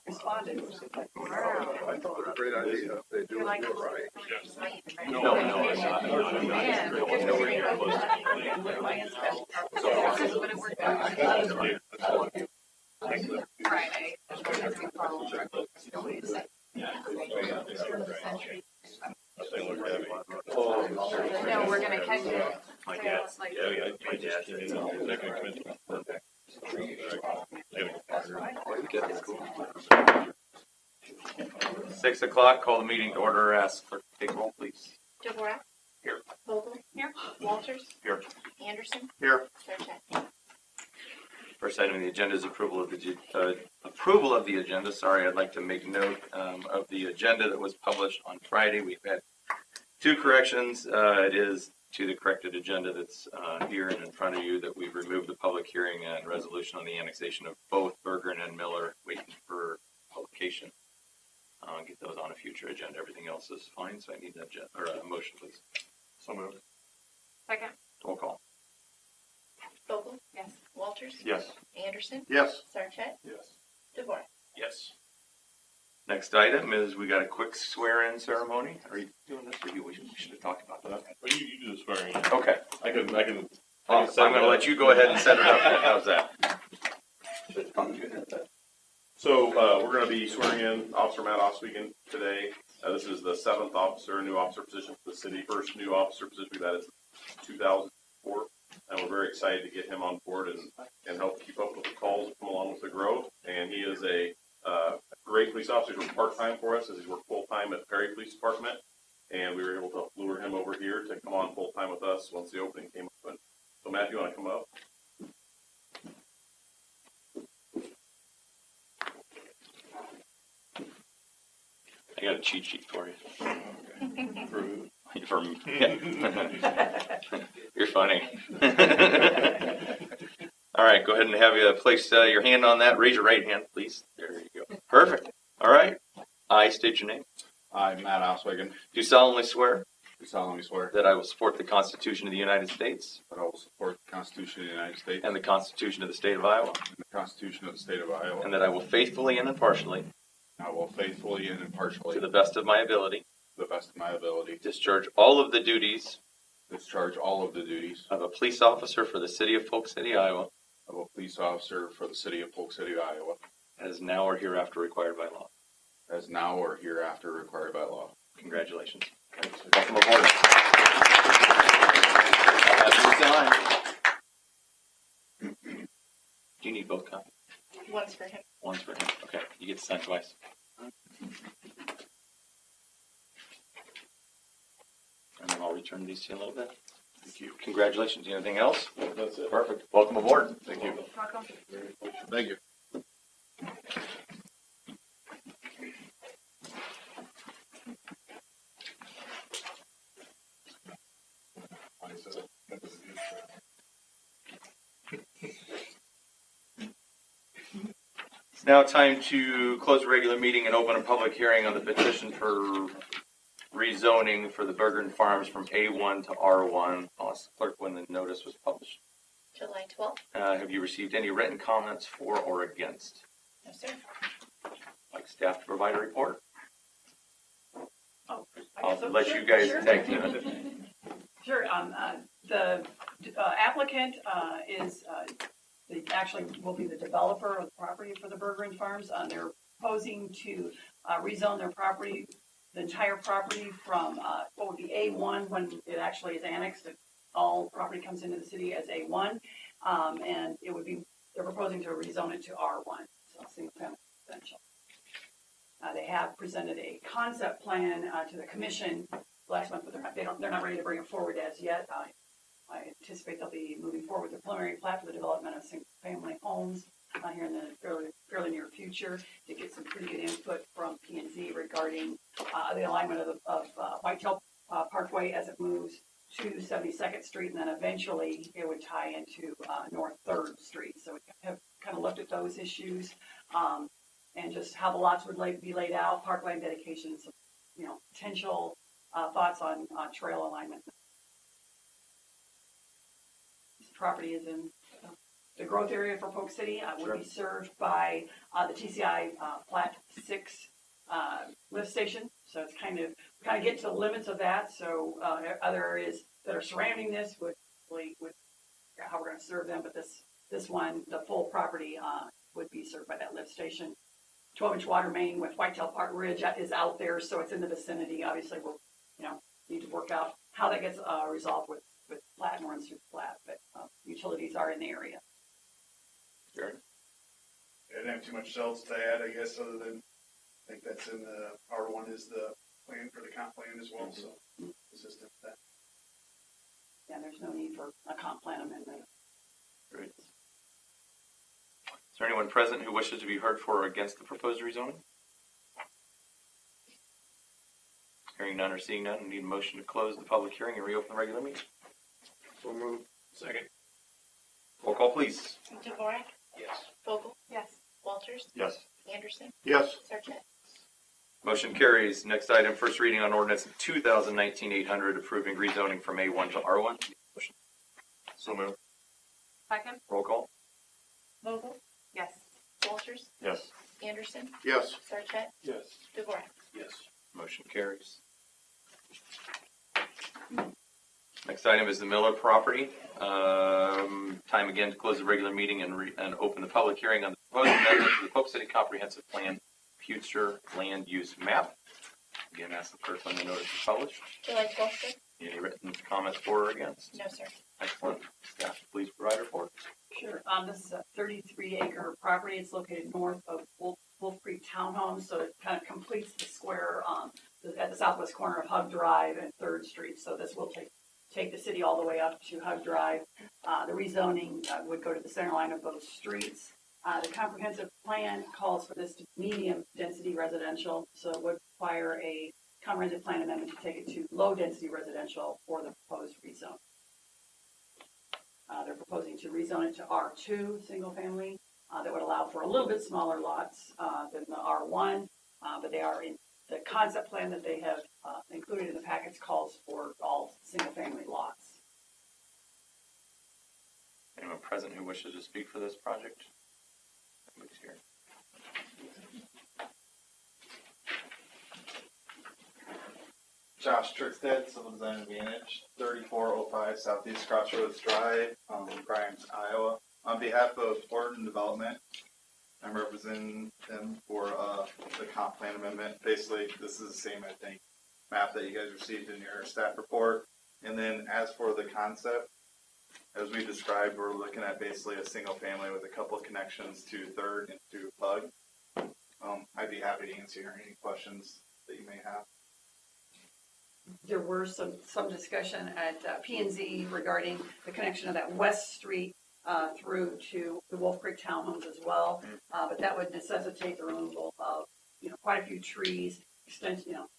Responded. I thought it was a great idea. They do it right. No, it's not. Nowhere near close. Friday. No, we're gonna catch it. My dad. Yeah, my dad. They're gonna come in. 6 o'clock, call the meeting to order. Ask clerk to take roll, please. Deborah. Here. Vogel. Here. Walters. Here. Anderson. Here. Sarchet. First item on the agenda is approval of the agenda. Sorry, I'd like to make note of the agenda that was published on Friday. We've had two corrections. It is to the corrected agenda that's here and in front of you that we've removed the public hearing and resolution on the annexation of both Bergeron and Miller, waiting for publication. Get those on a future agenda. Everything else is fine, so I need a motion, please. So moved. Second. Roll call. Vogel. Yes. Walters. Yes. Anderson. Yes. Sarchet. Yes. Deborah. Yes. Next item is we got a quick swear-in ceremony. Are you doing this, or we should have talked about that? Well, you do the swearing. Okay. I can. I'm going to let you go ahead and set it up. How's that? So we're going to be swearing in Officer Matt Oswegan today. This is the 7th new officer position for the city. First new officer position we've had is 2004, and we're very excited to get him on board and help keep up with the calls that come along with the growth. And he is a great police officer. He's worked part-time for us as he's worked full-time at Perry Police Department, and we were able to lure him over here to come on full-time with us once the opening came open. So Matt, you want to come up? I got a cheat sheet for you. You're funny. All right, go ahead and have you place your hand on that. Raise your right hand, please. There you go. Perfect. All right. I state your name. I, Matt Oswegan, Do solemnly swear do solemnly swear that I will support the Constitution of the United States that I will support the Constitution of the United States and the Constitution of the State of Iowa, and the Constitution of the State of Iowa, and that I will faithfully and impartially, I will faithfully and impartially, to the best of my ability, to the best of my ability, discharge all of the duties discharge all of the duties of a police officer for the city of Polk City, Iowa, of a police officer for the city of Polk City, Iowa, as now or hereafter required by law. as now or hereafter required by law. Congratulations. Welcome aboard. I'll have you sign. Do you need both copies? One's for him. One's for him. Okay, you get to sign twice. And then I'll return these to you in a little bit. Thank you. Congratulations. Anything else? That's it. Perfect. Welcome aboard. Thank you. Welcome. Thank you. It's now time to close the regular meeting and open a public hearing on the petition for rezoning for the Bergeron Farms from A1 to R1. I'll ask the clerk when the notice was published. July 12th. Have you received any written comments for or against? No, sir. Like staff to provide a report? Oh, I'll let you guys tag team it. Sure. The applicant actually will be the developer of the property for the Bergeron Farms. They're proposing to rezone their property, the entire property from what would be A1 when it actually is annexed. All property comes into the city as A1, and it would be, they're proposing to rezone it to R1, so single family residential. They have presented a concept plan to the commission last month, but they're not ready to bring it forward as yet. I anticipate they'll be moving forward with the preliminary plat for the development of single-family homes here in the fairly near future to get some pretty good input from P&Z regarding the alignment of Whitetail Parkway as it moves to 72nd Street, and then eventually it would tie into North 3rd Street. So we have kind of looked at those issues and just how the lots would be laid out, parkway dedications, potential thoughts on trail alignment property is in the growth area for Polk City, would be served by the TCI Plat 6 lift station. So it's kind of get to the limits of that. So other areas that are surrounding this would how we're going to serve them. But this one, the full property would be served by that lift station. 12-inch water main with Whitetail Park Ridge is out there, so it's in the vicinity. Obviously, we'll need to work out how that gets resolved with Platte and runs through Platte. But utilities are in the area. Jared? I didn't have too much else to add, I guess, other than I think that's in the R1 is the plan for the comp plan as well, so consistent with that. Yeah, there's no need for a comp plan amendment. Great. Is there anyone present who wishes to be heard for or against the proposed rezoning? Hearing none or seeing none, we need a motion to close the public hearing and reopen the regular meeting. So moved. Second. Roll call, please. Dvorak, Yes. Vogel. Yes. Walters. Yes. Anderson. Yes. Sarchet. Motion carries. Next item, first reading on ordinance 2019-800, approving rezoning from A1 to R1. Motion. So moved. Second. Roll call. Vogel. Yes. Walters. Yes. Anderson. Yes. Sarchet. Yes. Dvorak. Yes. Motion carries. Next item is the Miller property. Time again to close the regular meeting and open the public hearing on the proposed amendment to the Polk City Comprehensive Plan Future Land Use Map. Again, ask the clerk when the notice is published. July 12th, sir? Any written comments for or against? No, sir. Excellent. Staff, please provide a report. Sure. This is a 33-acre property. It's located north of Wolf Creek Townhomes, so it kind of completes the square at the southwest corner of Hug Drive and 3rd Street. So this will take the city all the way up to Hug Drive. The rezoning would go to the center line of both streets. The comprehensive plan calls for this to medium density residential, so it would require a comprehensive plan amendment to take it to low density residential for the proposed rezone. They're proposing to rezone it to R2 single family. That would allow for a little bit smaller lots than the R1, but they are in the concept plan that they have included in the package calls for all single family lots. Anyone present who wishes to speak for this project? Nobody's here. Josh Trickstead, Civil Design Advantage, 3405 Southeast Crossroads Drive, Grimes, Iowa. On behalf of Orton Development, I'm representing them for the comp plan amendment. Basically, this is the same, I think, map that you guys received in your staff report. And then as for the concept, as we described, we're looking at basically a single family with a couple of connections to 3rd and to Pug. I'd be happy to answer any questions that you may have. There were some discussion at P&Z regarding the connection of that West Street through to the Wolf Creek Townhomes as well, but that would necessitate the removal of quite a few trees,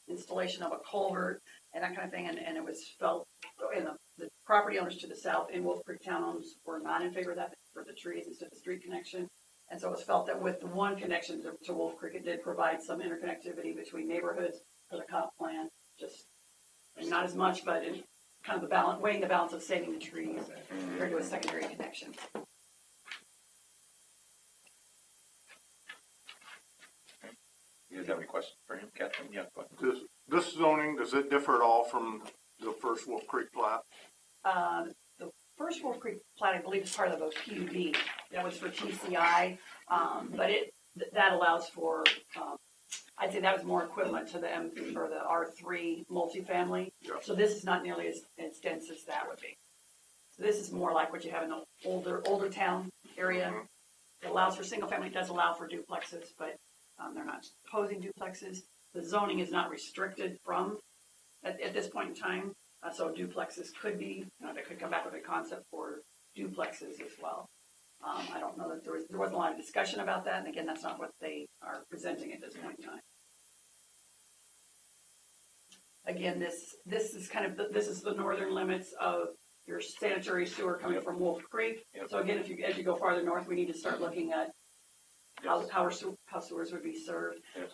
installation of a culvert and that kind of thing, and it was felt, and the property owners to the south in Wolf Creek Townhomes were not in favor of that for the trees instead of the street connection, and so it was felt that with the one connection to Wolf Creek, it did provide some interconnectivity between neighborhoods for the comp plan, just not as much, but in kind of weighing the balance of saving the trees compared to a secondary connection. You guys have any questions for him, Catherine? Yeah, go ahead. This zoning, does it differ at all from the first Wolf Creek plat? The first Wolf Creek plat, I believe, is part of a PUD. That was for TCI, but that allows for, I'd say that was more equivalent to the M3 or the R3 multifamily. Yeah. So this is not nearly as dense as that would be. So this is more like what you have in the older town area. It allows for single family. It does allow for duplexes, but they're not proposing duplexes. The zoning is not restricted from at this point in time. So duplexes could be, they could come back with a concept for duplexes as well. I don't know that there wasn't a lot of discussion about that, and again, that's not what they are presenting at this point in time. Again, this is kind of this is the northern limits of your sanitary sewer coming from Wolf Creek. Yep. So again, as you go farther north, we need to start looking at how sewers would be served. Yes.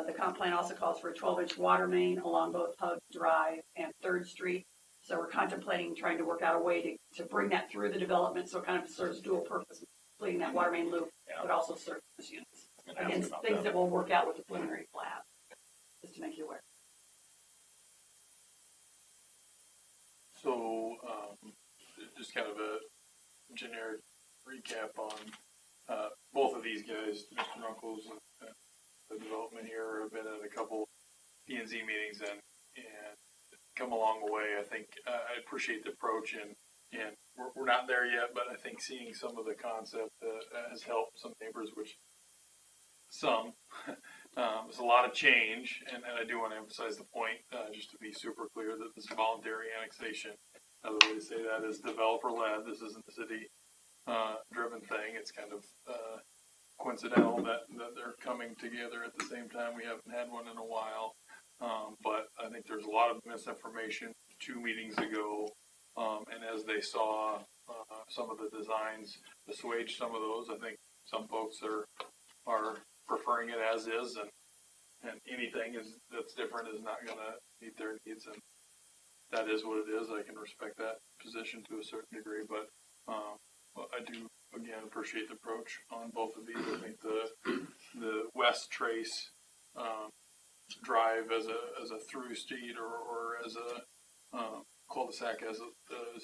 The comp plan also calls for a 12-inch water main along both Hug Drive and 3rd Street. So we're contemplating trying to work out a way to bring that through the development, so it kind of serves dual purpose, completing that water main loop, but also serve business units. Again, things that will work out with the preliminary plat, just to make you aware. So, just kind of a generic recap on, both of these guys, Mr. Runkles and the development here, have been at a couple P&Z meetings and come a long way. I think, I appreciate the approach and we're not there yet, but I think seeing some of the concept, has helped some neighbors, which there's a lot of change, and I do want to emphasize the point, just to be super clear, that this voluntary annexation, another way to say that is developer-led. This isn't a city driven thing. It's kind of coincidental that they're coming together at the same time. We haven't had one in a while, but I think there's a lot of misinformation 2 meetings ago, and as they saw some of the designs assuage some of those, I think some folks are preferring it as is, and anything that's different is not going to meet their needs, and that is what it is. I can respect that position to a certain degree, but I do again appreciate the approach on both of these. I think the West Trace drive as a through street or as a cul-de-sac is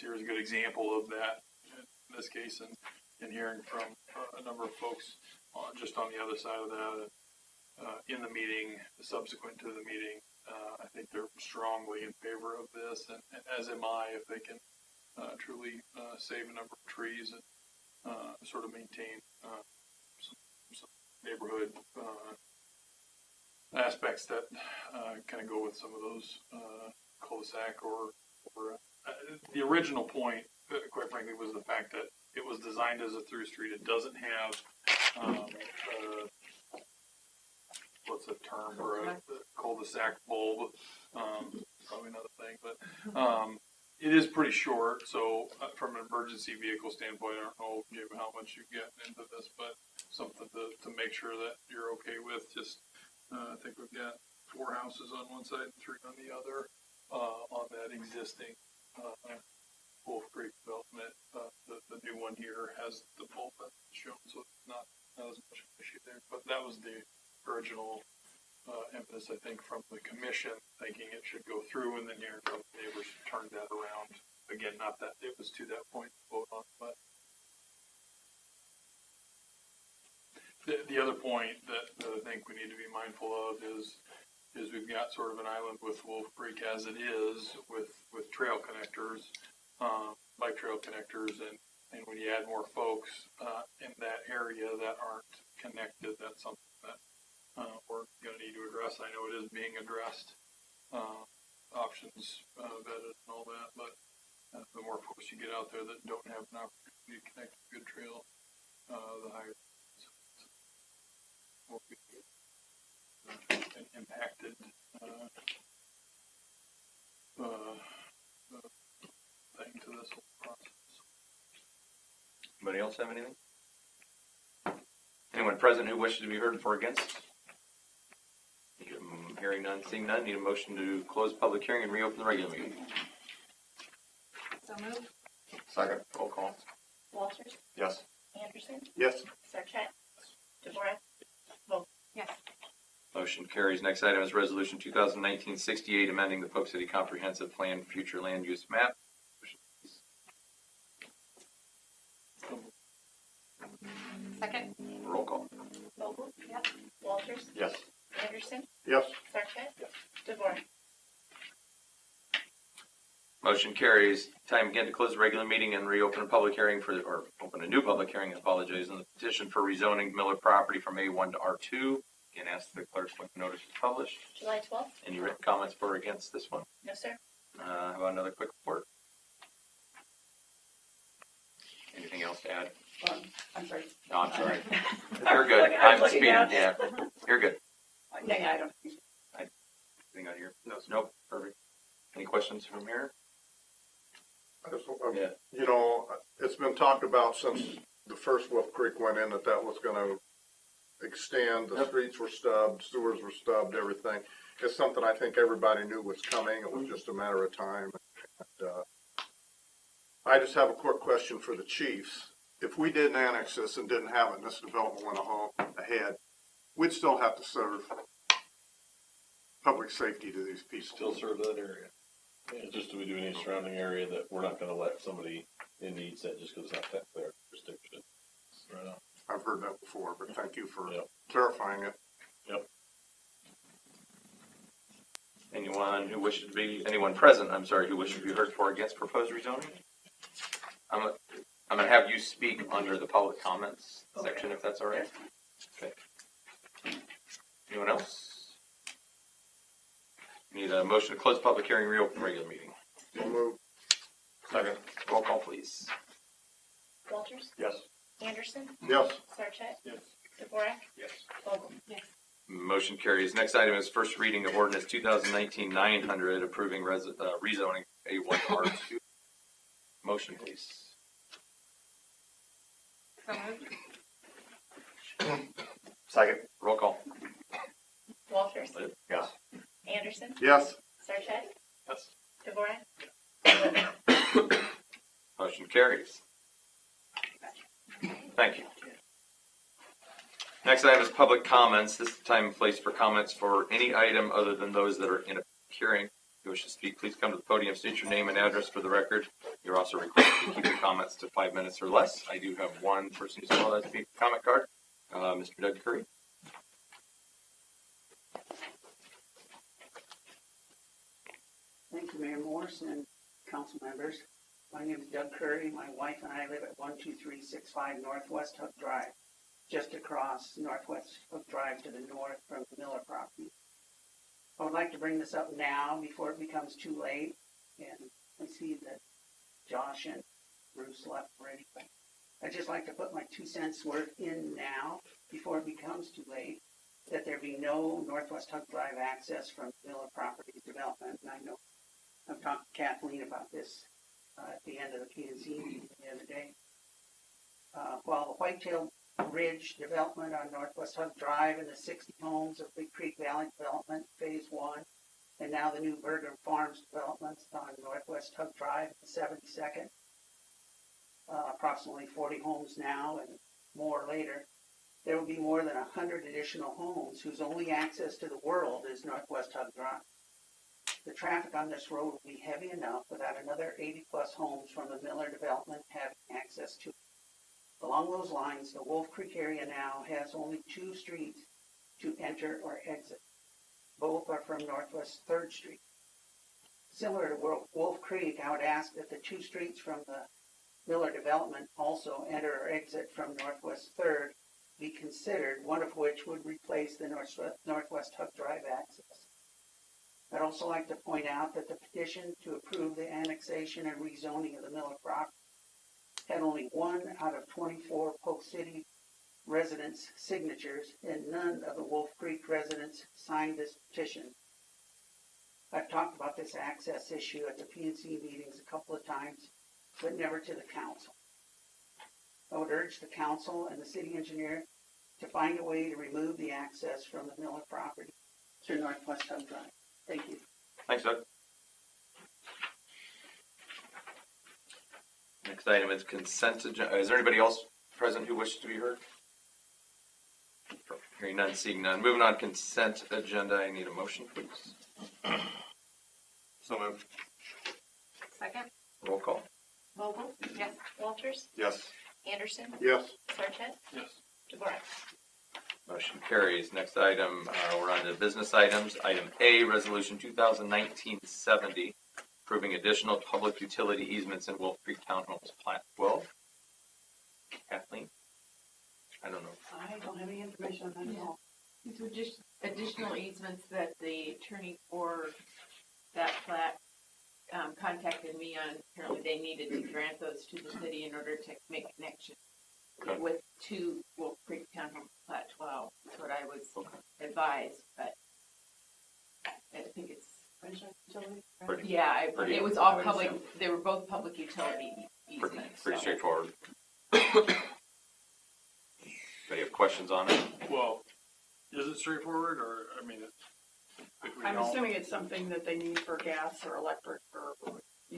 here is a good example of that in this case, and hearing from a number of folks just on the other side of that in the meeting, subsequent to the meeting, I think they're strongly in favor of this, and as am I, if they can truly save a number of trees and sort of maintain some neighborhood aspects that kind of go with some of those cul-de-sac or the original point, quite frankly, was the fact that it was designed as a through street. It doesn't have what's the term for a cul-de-sac bulb? Probably another thing, but it is pretty short. So from an emergency vehicle standpoint, I don't know, Jim, how much you get into this, but something to make sure that you're okay with. Just I think we've got 4 houses on one side and 3 on the other on that existing Wolf Creek development. The new one here has the bulb that's shown, so it's not as much of an issue there. But that was the original emphasis, I think, from the commission, thinking it should go through, and then here the neighbors turned that around. Again, not that it was to that point to vote on, but the other point that I think we need to be mindful of is we've got sort of an island with Wolf Creek as it is with trail connectors, bike trail connectors, and when you add more folks in that area that aren't connected, that's something that we're going to need to address. I know it is being addressed, options vetted and all that, but the more folks you get out there that don't have an opportunity to connect a good trail, the higher will be an impacted thing to this whole process. Anybody else have anything? Anyone present who wishes to be heard for or against? Hearing none, seeing none, need a motion to close public hearing and reopen the regular meeting. So moved. Second. Roll call. Walters. Yes. Anderson. Yes. Sarchet. DeVore. Vote. Yes. Motion carries. Next item is Resolution 2019-68, amending the Polk City Comprehensive Plan Future Land Use Map. Second. Roll call. Vogel. Yes. Walters. Yes. Anderson. Yes. Sarchet. DeVore. Motion carries. Time again to close the regular meeting and reopen a public hearing or open a new public hearing, I apologize, on the petition for rezoning Miller property from A1 to R2. Again, ask the clerk when the notice is published. July 12th. Any written comments for or against this one? No, sir. How about another quick report? Anything else to add? I'm sorry. No, I'm sorry. You're good. I'm speeding. Yeah, you're good. Yeah, I don't. Anything out here? No. Nope. Perfect. Any questions from here? Yeah. You know, it's been talked about since the first Wolf Creek went in that was going to extend. The streets were stubbed, sewers were stubbed, everything. It's something I think everybody knew was coming. It was just a matter of time. I just have a quick question for the chiefs. If we didn't annex this and didn't have it, and this development went ahead, we'd still have to serve public safety to these people. Still serve that area. Yeah, just as we do any surrounding area that we're not gonna let somebody in need set just because it's not that their jurisdiction. Right on. I've heard that before, but thank you for Yep. clarifying it. Anyone present, I'm sorry, who wishes to be heard for or against proposed rezoning? I'm gonna have you speak under the public comments section, if that's all right. Okay. Anyone else? Need a motion to close public hearing, reopen regular meeting. So move. Second. Roll call, please. Walters? Yes. Anderson? Yes. Sarchet? Yes. Dvorak? Yes. Vogel? Yes. Motion carries. Next item is first reading of ordinance 2019-900, approving rezoning A1 to R2. Motion, please. So moved. Second. Roll call. Walters? Yes. Anderson? Yes. Sarchet? Yes. Dvorak? Motion carries. Thank you. Next item is public comments. This is the time and place for comments for any item other than those that are in a hearing. If you wish to speak, please come to the podium, state your name and address for the record. You're also requested to keep your comments to 5 minutes or less. I do have one person who still has a comment card, Mr. Doug Curry. Thank you, Mayor Morris and council members. My name is Doug Curry. My wife and I live at 12365 Northwest Hook Drive, just across Northwest Hook Drive to the north from the Miller property. I would like to bring this up now before it becomes too late. And I see that Josh and Bruce left already, but I'd just like to put my 2 cents worth in now before it becomes too late, that there be no Northwest Hook Drive access from Miller Properties Development. And I know I've talked to Kathleen about this at the end of the P&Z meeting the other day. While the Whitetail Ridge development on Northwest Hook Drive and the 60 homes of Big Creek Valley Development Phase 1, and now the new Berger Farms developments on Northwest Hook Drive, 72nd, approximately 40 homes now and more later, there will be more than 100 additional homes whose only access to the world is Northwest Hook Drive. The traffic on this road will be heavy enough without another 80-plus homes from the Miller development having access to it. Along those lines, the Wolf Creek area now has only 2 streets to enter or exit. Both are from Northwest 3rd Street. Similar to Wolf Creek, I would ask that the 2 streets from the Miller development also enter or exit from Northwest 3rd be considered, one of which would replace the Northwest Hook Drive access. I'd also like to point out that the petition to approve the annexation and rezoning of the Miller property had only 1 out of 24 Polk City residents' signatures, and none of the Wolf Creek residents signed this petition. I've talked about this access issue at the P&C meetings a couple of times, but never to the council. I would urge the council and the city engineer to find a way to remove the access from the Miller property through Northwest Hook Drive. Thank you. Thanks, Doug. Next item is consent agenda. Is there anybody else present who wishes to be heard? Hearing none, seeing none. Moving on, consent agenda. I need a motion, please. So moved. Second. Roll call. Vogel? Yes. Walters? Yes. Anderson? Yes. Sarchet? Yes. Dvorak? Motion carries. Next item, we're on to business items. Item A, Resolution 2019-70, approving additional public utility easements in Wolf Creek Townhomes Plat 12. Kathleen? I don't know. I don't have any information on that at all. These were just additional easements that the attorney for that plat contacted me on. Apparently they needed to grant those to the city in order to make connection with 2 Wolf Creek Townhome Plat 12. That's what I was advised, but I think it's it was all public. They were both public utility easements. Pretty straightforward. Anybody have questions on it? Well, is it straightforward, or, I mean, if we I'm don't- assuming it's something that they need for gas or electric or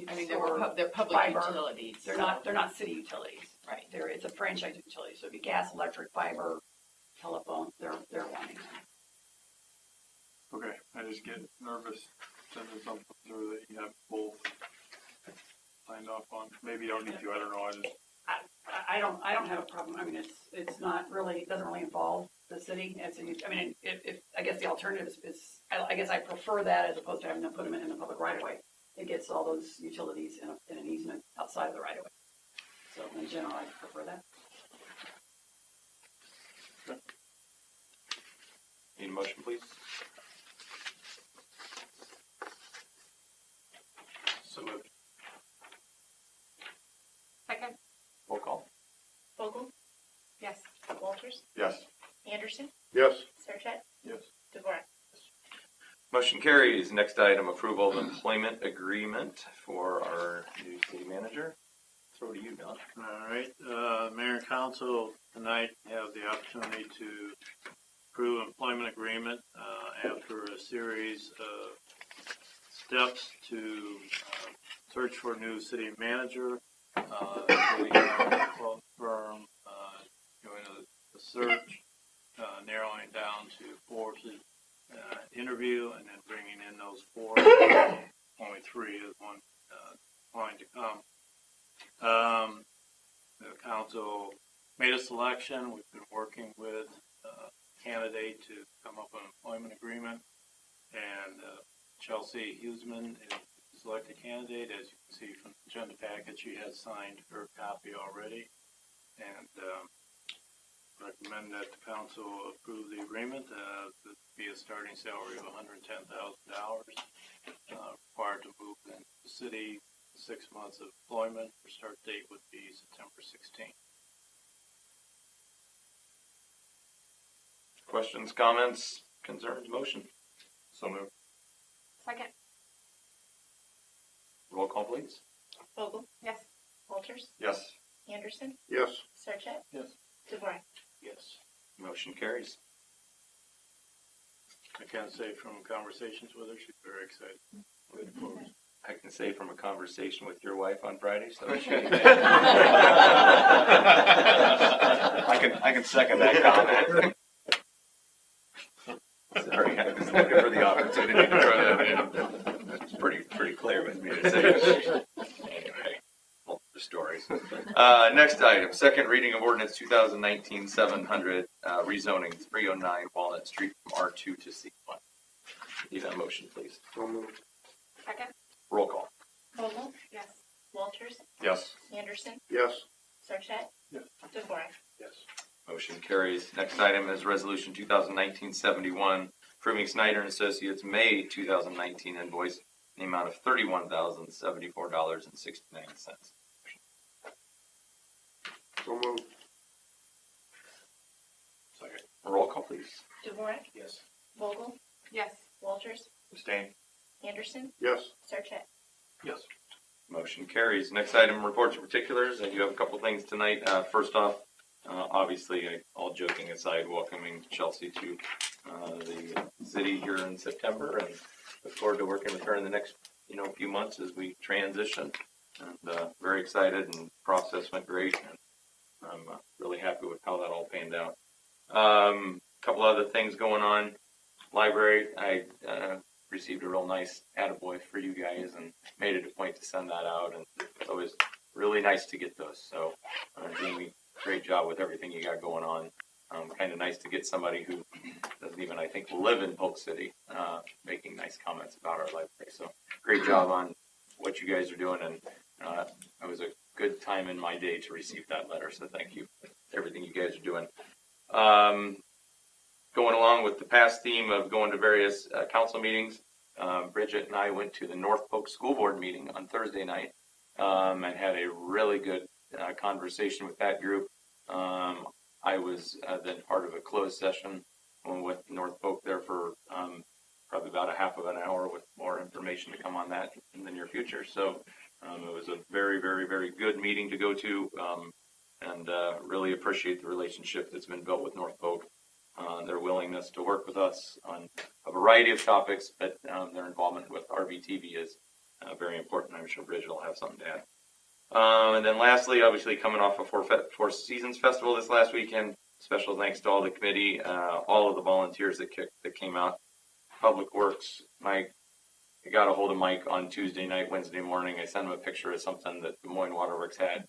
I mean, or they're public fiber. utilities. They're not city utilities, right? It's a franchise utility, so it'd be gas, electric, fiber, telephone, they're wanting. Okay, I just get nervous sending something through that you have both signed off on. Maybe you don't need to, I don't know, I don't have a problem. I mean, it's not really, it doesn't really involve the city. I mean, if I guess the alternative is, I guess I prefer that as opposed to having to put them in the public right of way. It gets all those utilities in an easement outside of the right of way. So in general, I prefer that. Need a motion, please? so moved. Second. Roll call. Vogel? Yes. Walters? Yes. Anderson? Yes. Sarchet? Yes. DeVore? Motion carries. Next item, approval of employment agreement for our new city manager. Throw to you, Don. All right, Mayor and Council tonight have the opportunity to approve employment agreement after a series of steps to search for a new city manager. We have a consultant firm doing a search, narrowing down to 4 to interview, and then bringing in those 4. Only 3 is one applying to come. The council made a selection. We've been working with a candidate to come up with an employment agreement, and Chelsea Huseman is the selected candidate. As you can see from the agenda packet, she has signed her copy already, and recommend that the council approve the agreement. That be a starting salary of $110,000, required to move into the city. 6 months of employment. Her start date would be September 16th. Questions, comments, concerns, motion? So moved. Second. Roll call, please. Vogel? Yes. Walters? Yes. Anderson? Yes. Sarchet? Yes. DeVore? Yes. Motion carries. I can say from conversations with her, she's very excited. Looking forward. I can say from a conversation with your wife on Friday, so I can second that comment. Sorry, I was looking for the opportunity to throw that in. It's pretty clear with me to say it. Anyway, multiple stories. Next item, second reading of ordinance 2019-700, rezoning 309 Walnut Street from R2 to C1. Need that motion, please. So moved. Second. Roll call. Vogel? Yes. Walters? Yes. Anderson? Yes. Sarchet? Yes. DeVore? Yes. Motion carries. Next item is resolution 2019-71, approving Snyder and Associates May 2019 invoice in the amount of $31,074.69. So moved. Second. Roll call, please. DeVore? Yes. Vogel? Yes. Walters? Abstain. Anderson? Yes. Sarchet? Yes. Motion carries. Next item, reports and particulars. I do have a couple things tonight. First off, obviously, all joking aside, welcoming Chelsea to the city here in September, and look forward to working with her in the next few months as we transition. And very excited, and the process went great, and I'm really happy with how that all panned out. Couple other things going on. Library, I received a real nice attaboy for you guys and made it a point to send that out, and it's always really nice to get those. So, Jamie, great job with everything you got going on. Kind of nice to get somebody who doesn't even, I think, live in Polk City, making nice comments about our library. So, great job on what you guys are doing, and it was a good time in my day to receive that letter. So, thank you for everything you guys are doing. Going along with the past theme of going to various council meetings, Bridget and I went to the North Polk School Board meeting on Thursday night and had a really good conversation with that group. I was then part of a closed session with North Polk there for probably about a half of an hour with more information to come on that in the near future. So it was a very, very, very good meeting to go to, and really appreciate the relationship that's been built with North Polk. Their willingness to work with us on a variety of topics, but their involvement with RVTV is very important. I'm sure Bridget will have something to add. And then lastly, obviously coming off of Four Seasons Festival this last weekend, special thanks to all the committee, all of the volunteers that came out. Public Works, I got a hold of Mike on Tuesday night, Wednesday morning. I sent him a picture of something that Des Moines Waterworks had.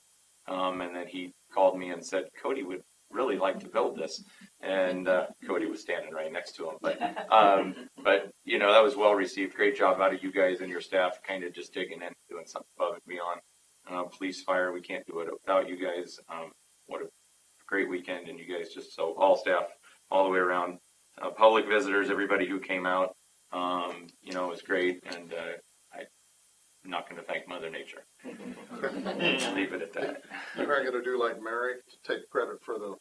And then he called me and said, Cody would really like to build this. And Cody was standing right next to him. But you know, that was well received. Great job out of you guys and your staff, kind of just digging in, doing something above and beyond. Police, fire, we can't do it without you guys. What a great weekend, and you guys just, so all staff, all the way around. Public visitors, everybody who came out, you know, it was great, and I'm not going to thank Mother Nature. Leave it at that. You're not going to do like Mary, take credit for the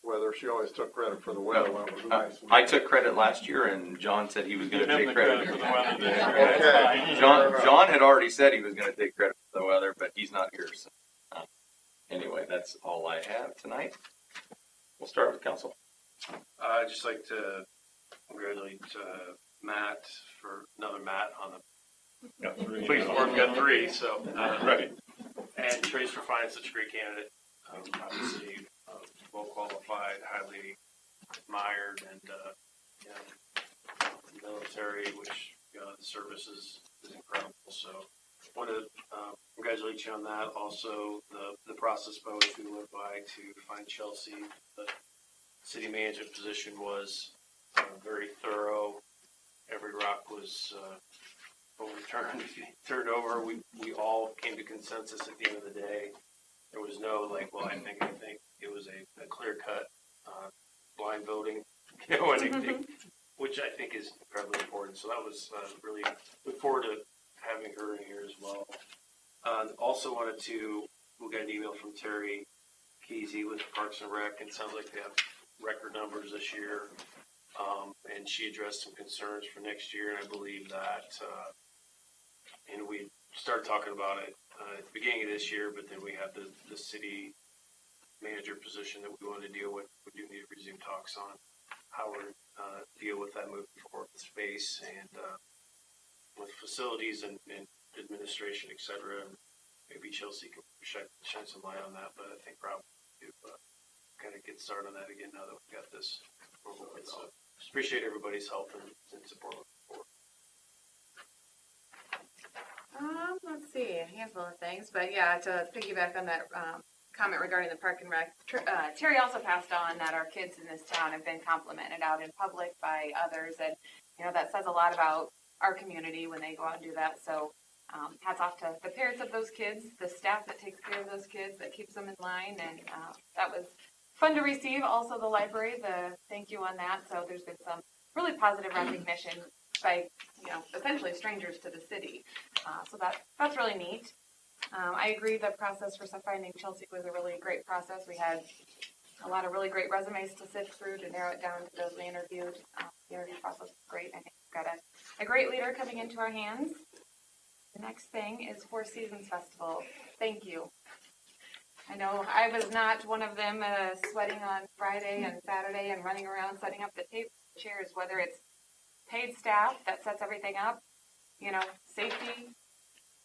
weather. She always took credit for the weather when it was nice. I took credit last year, and John said he was going to Give him take the credit. for the weather. Okay. John had already said he was going to take credit for the weather, but he's not here. So, anyway, that's all I have tonight. We'll start with council. I'd just like to congratulate Matt for another Matt on the police board. We got 3, so Right. and Trace for finding such a great candidate. Obviously, well qualified, highly admired, and you know, military, which the service is incredible. So, I want to congratulate you on that. Also, the process by which we went by to find Chelsea. The city manager position was very thorough. Every rock was overturned, turned over. We all came to consensus at the end of the day. There was no like, well, I think. It was a clear-cut blind voting, you know, anything, which I think is incredibly important. So that was really, look forward to having her in here as well. Also wanted to, we got an email from Terry Kesey with Parks and Rec, and it sounds like they have record numbers this year. And she addressed some concerns for next year, and I believe that, and we started talking about it at the beginning of this year, but then we had the city manager position that we wanted to deal with. We do need to resume talks on how we're deal with that moving forward with space and with facilities and administration, et cetera. And maybe Chelsea can shine some light on that, but I think Rob to kind of get started on that again now that we've got this over with. So just appreciate everybody's help and support. Let's see, a handful of things, but yeah, to piggyback on that comment regarding the Park and Rec, Terry also passed on that our kids in this town have been complimented out in public by others, and you know that says a lot about our community when they go out and do that. So hats off to the parents of those kids, the staff that takes care of those kids, that keeps them in line, and that was fun to receive. Also the library, the thank you on that. So there's been some really positive recognition by, you know, essentially strangers to the city. So that's really neat. I agree the process for finding Chelsea was a really great process. We had a lot of really great resumes to sift through to narrow it down to those we interviewed. The interview process was great. I think we've got a great leader coming into our hands. The next thing is Four Seasons Festival. Thank you. I know I was not one of them sweating on Friday and Saturday and running around setting up the tables and chairs, whether it's paid staff that sets everything up, you know, safety,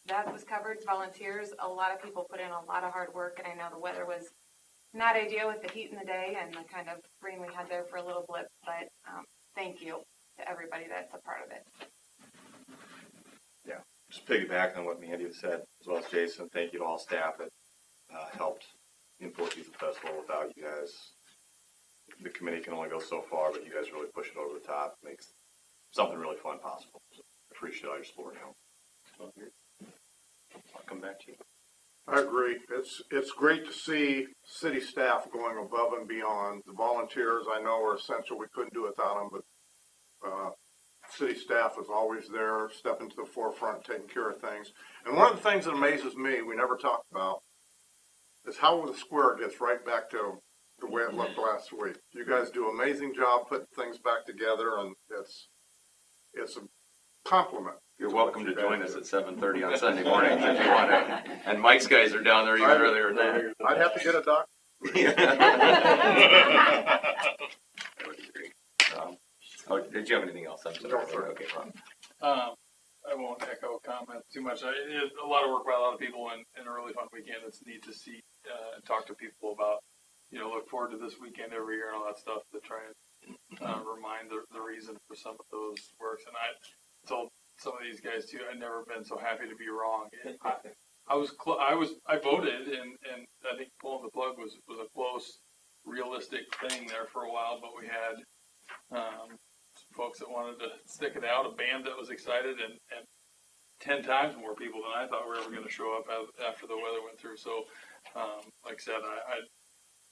that was covered, volunteers, a lot of people put in a lot of hard work, and I know the weather was not ideal with the heat in the day and the kind of rain we had there for a little blip, but thank you to everybody that's a part of it. Yeah, just piggyback on what Mandy said, as well as Jason, thank you to all staff that helped in Four Seasons Festival. Without you guys, the committee can only go so far, but you guys really push it over the top, makes something really fun possible. So appreciate all your support now. I'll come back to you. I agree. It's great to see city staff going above and beyond. The volunteers I know are essential. We couldn't do without them, but city staff is always there, stepping to the forefront, taking care of things. And one of the things that amazes me, we never talked about, is how the square gets right back to the way it looked last week. You guys do an amazing job putting things back together, and it's a compliment. You're welcome to join us at 7:30 on Sunday mornings if you want to. And Mike's guys are down there even earlier than that. I'd have to get a doctor. That would be great. Did you have anything else? I'm sorry. No, sir. Okay, Ron. I won't echo comments too much. It's a lot of work by a lot of people and a really fun weekend. It's neat to see, and talk to people about, look forward to this weekend every year and all that stuff to try and remind the reason for some of those works. And I told some of these guys too, I'd never been so happy to be wrong. I voted, and I think pulling the plug was a close, realistic thing there for a while, but we had some folks that wanted to stick it out, a band that was excited, and 10 times more people than I thought were ever going to show up after the weather went through. So, like I said, I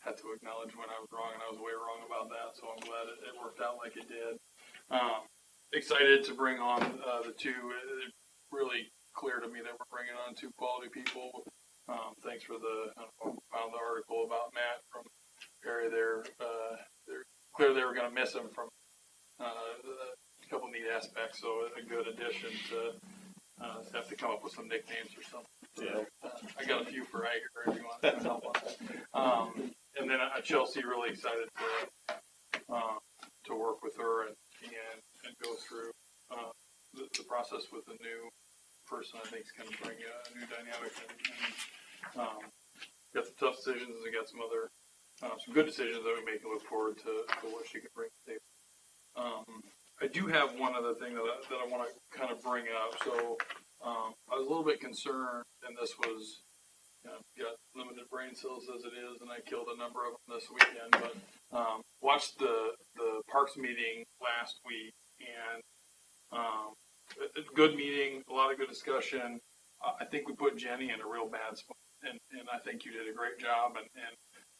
had to acknowledge when I was wrong, and I was way wrong about that. So I'm glad it worked out like it did. Excited to bring on the two. It's really clear to me that we're bringing on two quality people. Thanks for found the article about Matt from Perry there. They're clear they were going to miss him from a couple neat aspects. So a good addition to have to come up with some nicknames or something. Yeah. I got a few for Iger if you want to help on that. And then Chelsea, really excited to work with her and go through the process with a new person. I think is going to bring a new dynamic and got some tough decisions and got some other some good decisions that we make and look forward to what she can bring to the table. I do have one other thing that I want to kind of bring up. So I was a little bit concerned, and this was got limited brain cells as it is, and I killed a number of them this weekend. But watched the Parks meeting last week, and a good meeting, a lot of good discussion. I think we put Jenny in a real bad spot, and I think you did a great job.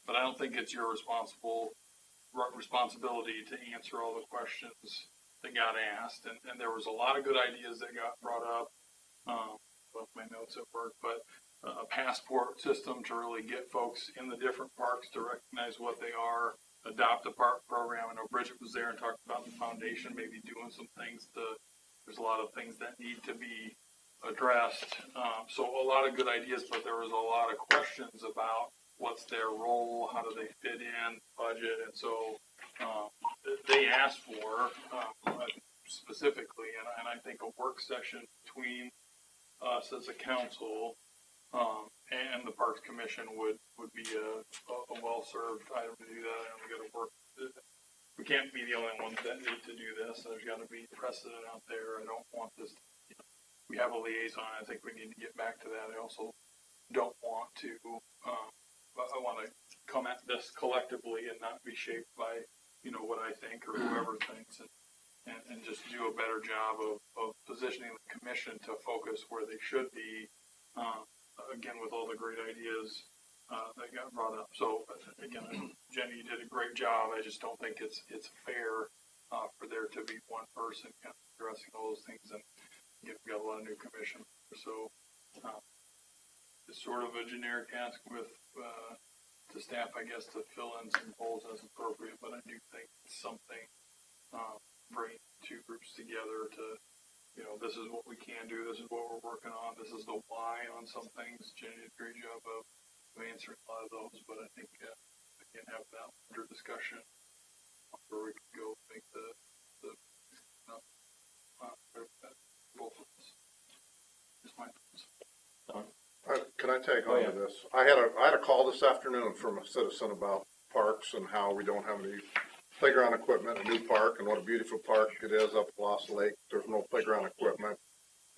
But I don't think it's your responsibility to answer all the questions that got asked. And there was a lot of good ideas that got brought up. Both my notes at work, but a passport system to really get folks in the different parks to recognize what they are, adopt a park program. I know Bridget was there and talked about the foundation, maybe doing some things there's a lot of things that need to be addressed. So a lot of good ideas, but there was a lot of questions about what's their role, how do they fit in, budget, and so they asked for, specifically, and I think a work session between us as a council and the Parks Commission would be a well-served item to do that. And we got to work. We can't be the only ones that need to do this. There's got to be precedent out there. I don't want this. We have a liaison. I think we need to get back to that. I also don't want to. I want to come at this collectively and not be shaped by what I think or whoever thinks, and just do a better job of positioning the commission to focus where they should be. Again, with all the great ideas that got brought up. So again, Jenny, you did a great job. I just don't think it's fair for there to be one person kind of addressing all those things, and we've got a lot of new commission. So it's sort of a generic ask with to staff, I guess, to fill in some holes as appropriate. But I do think it's something bring two groups together to. This is what we can do. This is what we're working on. This is the why on some things. Jenny did a great job of answering a lot of those, but I think we can have that under discussion where we can go make both of us. Just my thoughts. Can I take on to this? I had a call this afternoon from a citizen about parks and how we don't have any playground equipment, a new park, and what a beautiful park it is up at Lost Lake. There's no playground equipment.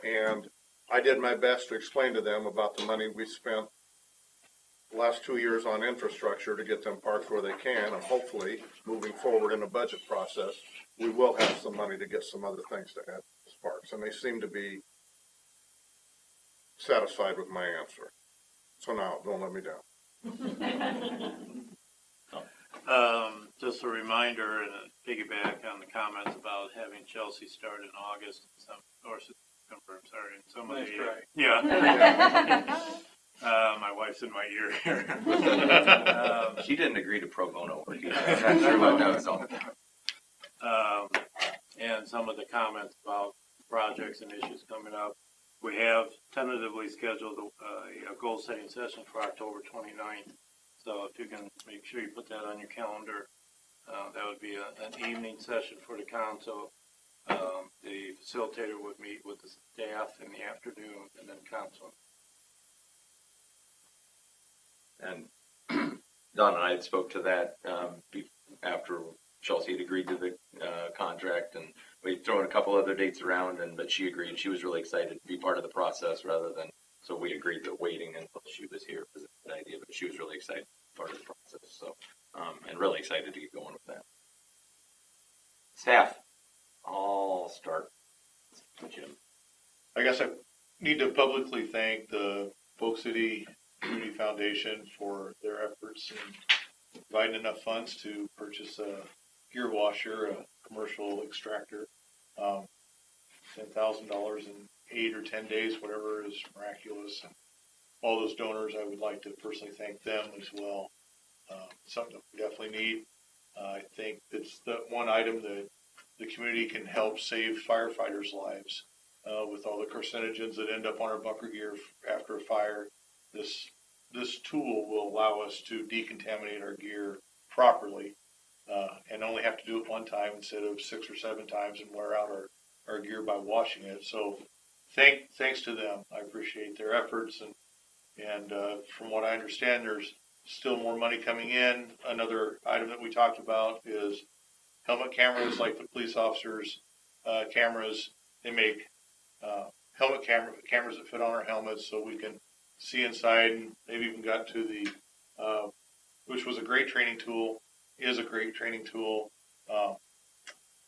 And I did my best to explain to them about the money we spent the last 2 years on infrastructure to get them parks where they can, and hopefully, moving forward in the budget process, we will have some money to get some other things to add to these parks. And they seem to be satisfied with my answer. So now, don't let me down. Just a reminder and a piggyback on the comments about having Chelsea start in August, or September, I'm sorry, in some of Nice the, try. yeah. My wife's in my ear here. She didn't agree to pro bono work either. I'm not sure what that was all. And some of the comments about projects and issues coming up. We have tentatively scheduled a goal-setting session for October 29th. So if you can make sure you put that on your calendar, that would be an evening session for the council. the facilitator would meet with the staff in the afternoon and then council. And Don and I had spoke to that after Chelsea had agreed to the contract, and we'd thrown a couple other dates around, but she agreed. She was really excited to be part of the process rather than, so we agreed that waiting until she was here was a good idea, but she was really excited to be part of the process. So, and really excited to get going with that. Staff, I'll start. Jim. I guess I need to publicly thank the Polk City Community Foundation for their efforts in providing enough funds to purchase a gear washer, a commercial extractor. $10,000 in 8 or 10 days, whatever, is miraculous. And all those donors, I would like to personally thank them as well. Something that we definitely need. I think it's the one item that the community can help save firefighters' lives. With all the carcinogens that end up on our bunker gear after a fire, this tool will allow us to decontaminate our gear properly and only have to do it one time instead of 6 or 7 times and wear out our gear by washing it. So thanks to them. I appreciate their efforts. And from what I understand, there's still more money coming in. Another item that we talked about is helmet cameras, like the police officers' cameras. They make helmet cameras that fit on our helmets so we can see inside. And they've even got to the, which was a great training tool, is a great training tool.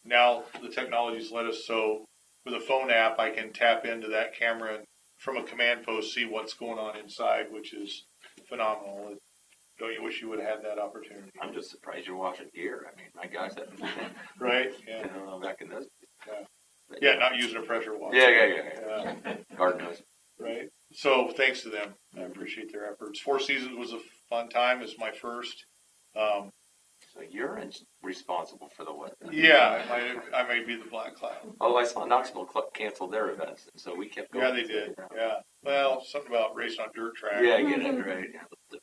Now the technology's let us, so with a phone app, I can tap into that camera and from a command post see what's going on inside, which is phenomenal. Don't you wish you would have had that opportunity? I'm just surprised you're washing gear. I mean, my gosh, that right? Yeah. Back in those. Yeah. Yeah, not using a pressure washer. Yeah. Garden hose. Right. So thanks to them. I appreciate their efforts. Four Seasons was a fun time. It's my first. So you're responsible for the weather. Yeah, I may be the black cloud. Oh, I saw Knoxville canceled their events, and so we kept going. Yeah, they did. Yeah. Well, something about racing on dirt track. Yeah, I get it, right.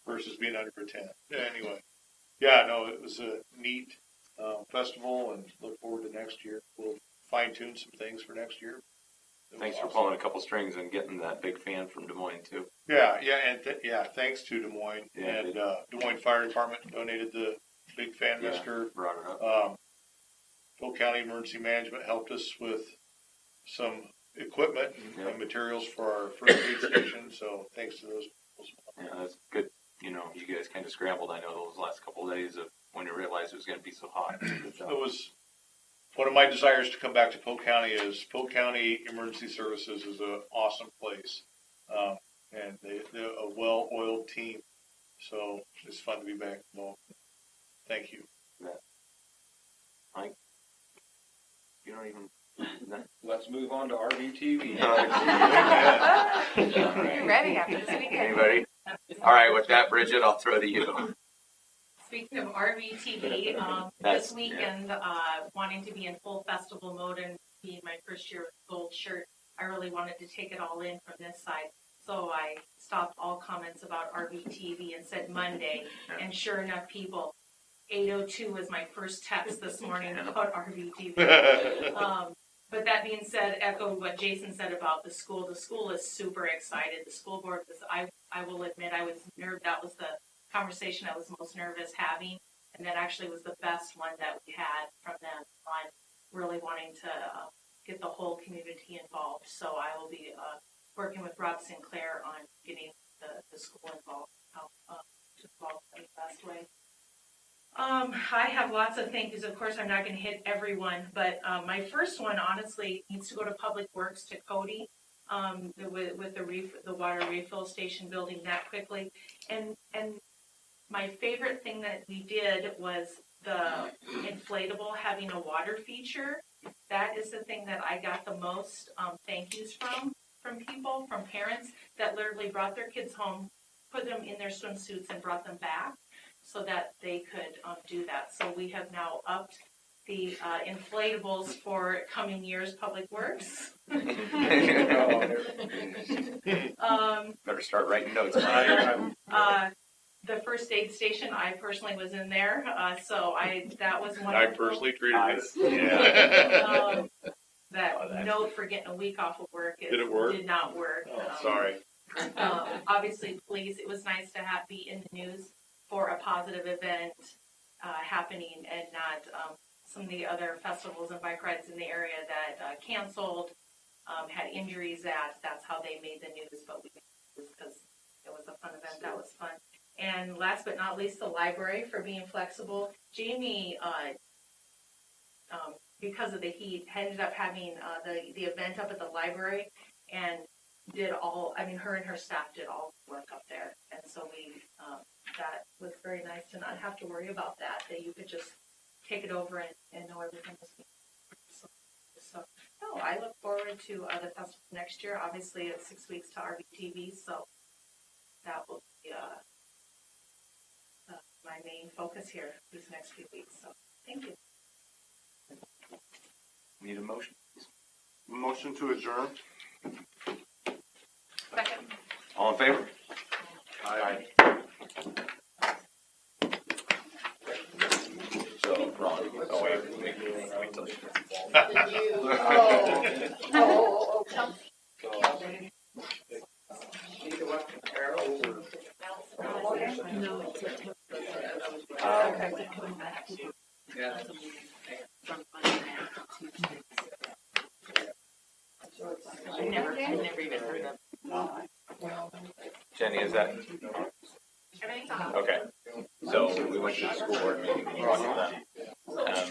Versus being under a tent. Yeah, anyway. Yeah, no, it was a neat festival, and look forward to next year. We'll fine-tune some things for next year. Thanks for pulling a couple strings and getting that big fan from Des Moines, too. Yeah, and thanks to Des Moines. Yeah, and Des Moines Fire Department donated the big fan mister. Brought it up. Polk County Emergency Management helped us with some equipment and materials for our first aid station, so thanks to those people. Yeah, that's good. You know, you guys kind of scrambled, I know, those last couple of days of when you realized it was going to be so hot. It was one of my desires to come back to Polk County. Is Polk County Emergency Services is an awesome place, and they're a well-oiled team, so it's fun to be back. Well, thank you. Mike, you don't even. Let's move on to RVTV. Ready after this weekend. Anybody? All right, with that, Bridget, I'll throw to you. Speaking of RVTV, this weekend, wanting to be in full festival mode and being my first year with gold shirt, I really wanted to take it all in from this side. So I stopped all comments about RVTV and said Monday, and sure enough, people, 8:02 was my first text this morning about RVTV. But that being said, echo what Jason said about the school. The school is super excited. The school board was, I will admit, I was nervous. That was the conversation I was most nervous having. And that actually was the best one that we had from them on really wanting to get the whole community involved. So I will be working with Rob Sinclair on getting the school involved, to involve in the best way. I have lots of thank yous. Of course, I'm not going to hit everyone, but my first one, honestly, needs to go to Public Works, to Cody, with the water refill station building that quickly. And my favorite thing that we did was the inflatable having a water feature. That is the thing that I got the most thank yous from people, from parents that literally brought their kids home, put them in their swimsuits, and brought them back, so that they could do that. So we have now upped the inflatables for coming years, Public Works. Better start writing notes. The first aid station, I personally was in there, so that was one. I personally treated it. Yeah. that note for getting a week off of work. Did it work? Did not work. Oh, sorry. Obviously, police, it was nice to be in the news for a positive event happening and not some of the other festivals and bike rides in the area that canceled, had injuries at. That's how they made the news, but we because it was a fun event. That was fun. And last but not least, the library for being flexible. Jamie, because of the heat, ended up having the event up at the library and did all, I mean, her and her staff did all the work up there. And so that was very nice to not have to worry about that you could just take it over and know everything was being so no, I look forward to the festival next year. Obviously, it's 6 weeks to RVTV, so that will be my main focus here these next few weeks. So thank you. Need a motion? Motion to adjourn? Second. All in favor? Aye. So, Ron, oh wait, wait till I've never even heard of Jenny, is that? Everything's on. Okay. So we went to the school board meeting.